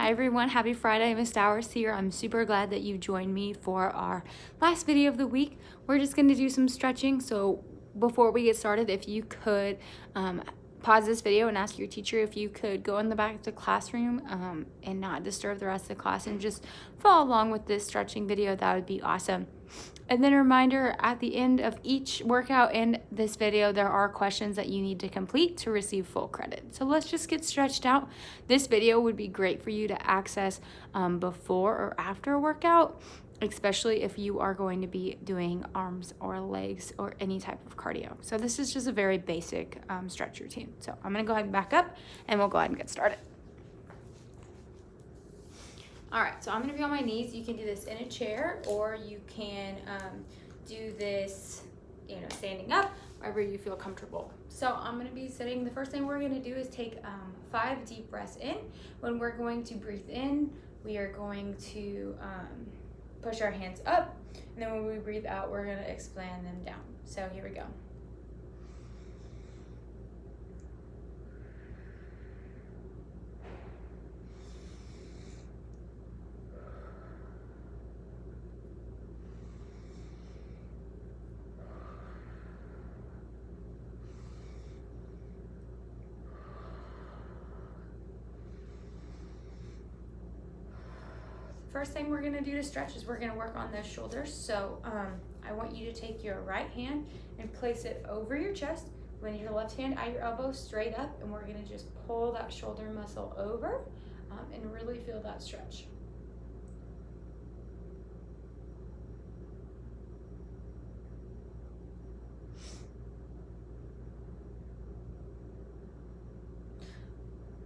Hi everyone, happy Friday. Miss Dowers here. I'm super glad that you joined me for our last video of the week. We're just going to do some stretching. So before we get started, if you could pause this video and ask your teacher if you could go in the back of the classroom and not disturb the rest of the class and just follow along with this stretching video, that would be awesome. And then a reminder, at the end of each workout in this video, there are questions that you need to complete to receive full credit. So let's just get stretched out. This video would be great for you to access before or after a workout, especially if you are going to be doing arms or legs or any type of cardio. So this is just a very basic stretch routine. So I'm gonna go ahead and back up and we'll go ahead and get started. All right, so I'm gonna be on my knees. You can do this in a chair, or you can do this, standing up, wherever you feel comfortable. So I'm gonna be sitting. The first thing we're gonna do is take 5 deep breaths in. When we're going to breathe in, we are going to push our hands up, and then when we breathe out, we're gonna expand them down. So here we go. First thing we're gonna do to stretch is we're gonna work on those shoulders. So I want you to take your right hand and place it over your chest, when your left hand at your elbow straight up, and we're gonna just pull that shoulder muscle over and really feel that stretch.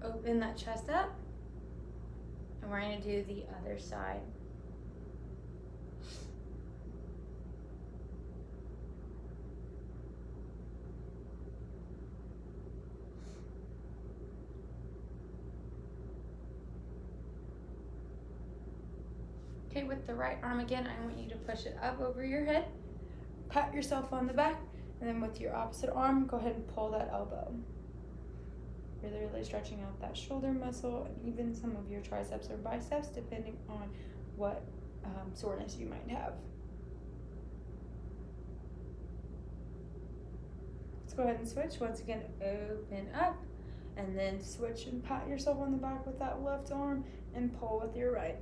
Open that chest up. And we're going to do the other side. Okay, with the right arm again, I want you to push it up over your head, pat yourself on the back, and then with your opposite arm, go ahead and pull that elbow. Really stretching out that shoulder muscle and even some of your triceps or biceps, depending on what soreness you might have. Let's go ahead and switch. Once again, open up, and then switch and pat yourself on the back with that left arm and pull with your right.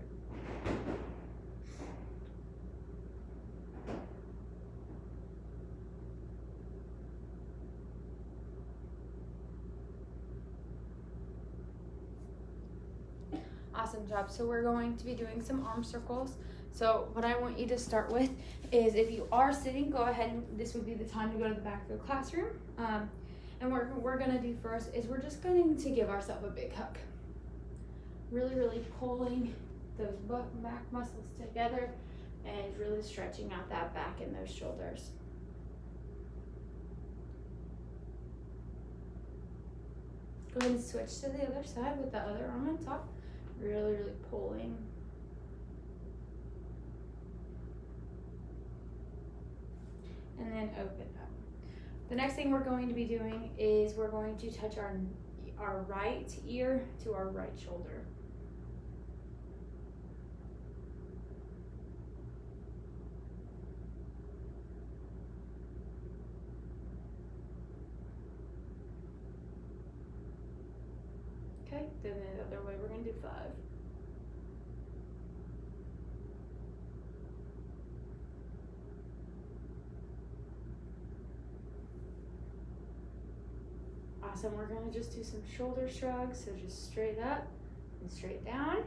Awesome job. So we're going to be doing some arm circles. So what I want you to start with is, if you are sitting, go ahead and this would be the time to go to the back of the classroom. And what we're gonna do first is we're just going to give ourselves a big hug. Really pulling those back muscles together and really stretching out that back and those shoulders. Go ahead and switch to the other side with the other arm on top. Really pulling. And then open up. The next thing we're going to be doing is we're going to touch our right ear to our right shoulder. Okay, then the other way, we're gonna do 5. Awesome, we're gonna just do some shoulder shrugs, so just straight up and straight down.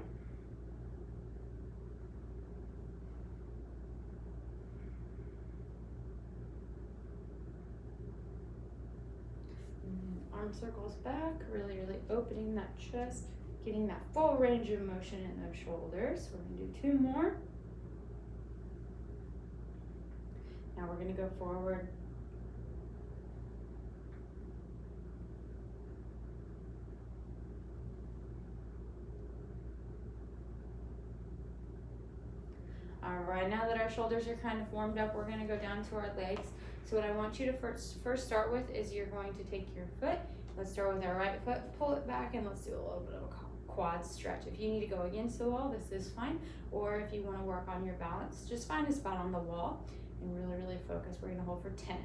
Arm circles back, really opening that chest, getting that full range of motion in those shoulders. We're gonna do 2 more. Now we're gonna go forward. All right, now that our shoulders are kind of warmed up, we're gonna go down to our legs. So what I want you to first start with is you're going to take your foot. Let's start with our right foot, pull it back, and let's do a little bit of a quads stretch. If you need to go against the wall, this is fine. Or if you want to work on your balance, just find a spot on the wall and really, really focus. We're going to hold for 10.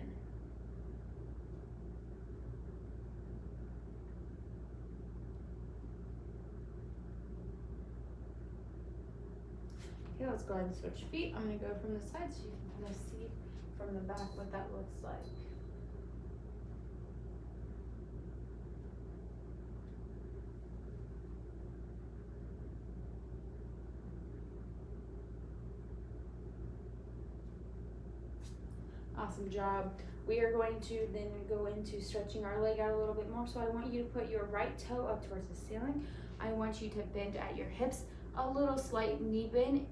Okay, let's go ahead and switch feet. I'm going to go from the side so you can kind of see from the back what that looks like. Awesome job. We are going to then go into stretching our leg out a little bit more. So I want you to put your right toe up towards the ceiling. I want you to bend at your hips, a little slight knee bend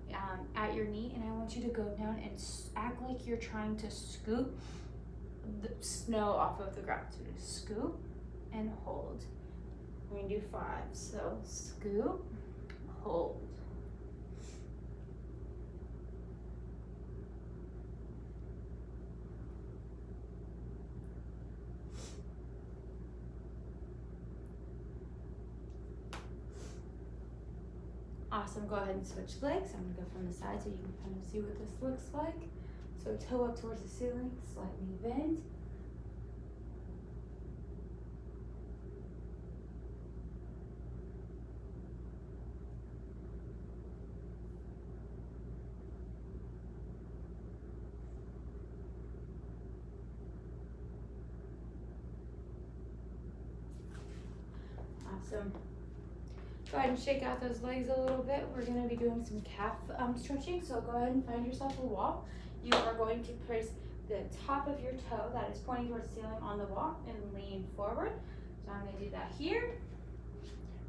at your knee, and I want you to go down and act like you're trying to scoop the snow off of the ground. So just scoop and hold. We're gonna do 5. So scoop, hold. Awesome, go ahead and switch legs. I'm gonna go from the side so you can kind of see what this looks like. So toe up towards the ceiling, slightly bend. Awesome. Go ahead and shake out those legs a little bit. We're going to be doing some calf stretching, so go ahead and find yourself a wall. You are going to place the top of your toe that is pointing towards the ceiling on the wall and lean forward. So I'm going to do that here,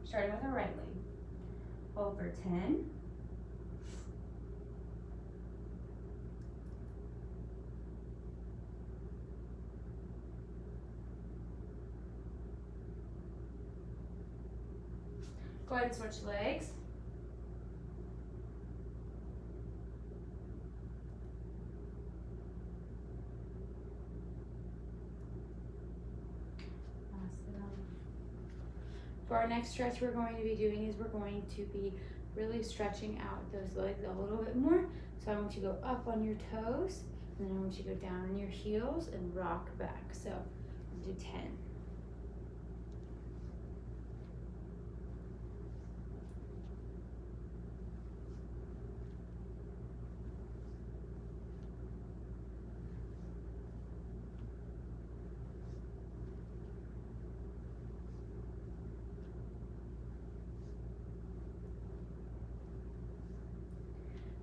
starting with the right leg. Hold for 10. Go ahead and switch legs. Awesome. For our next stretch we're going to be doing is we're going to be really stretching out those legs a little bit more. So I want you to go up on your toes, and then I want you to go down on your heels and rock back. So I'll do 10.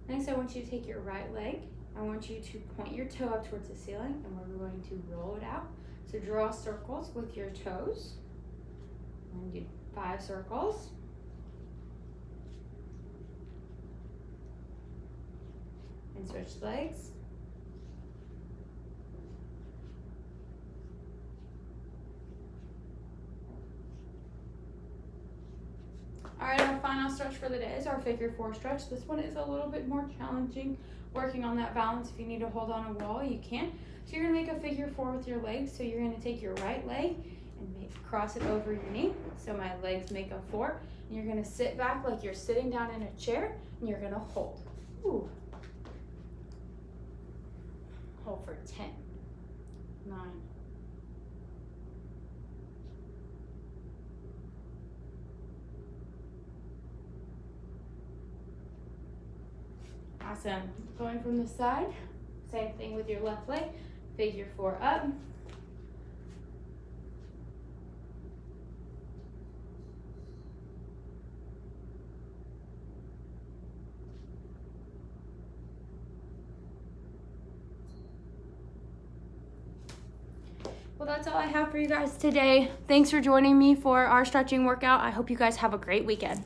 Next, I want you to take your right leg. I want you to point your toe up towards the ceiling, and we're going to roll it out. So draw circles with your toes. And do 5 circles. And switch legs. All right, our final stretch for the day is our figure 4 stretch. This one is a little bit more challenging, working on that balance. If you need to hold on a wall, you can. So you're gonna make a figure 4 with your legs. So you're gonna take your right leg and cross it over your knee. So my legs make a 4. And you're gonna sit back like you're sitting down in a chair, and you're gonna hold. Ooh. Hold for 10, 9, awesome. Going from the side, same thing with your left leg. Figure 4 up. Well, that's all I have for you guys today. Thanks for joining me for our stretching workout. I hope you guys have a great weekend.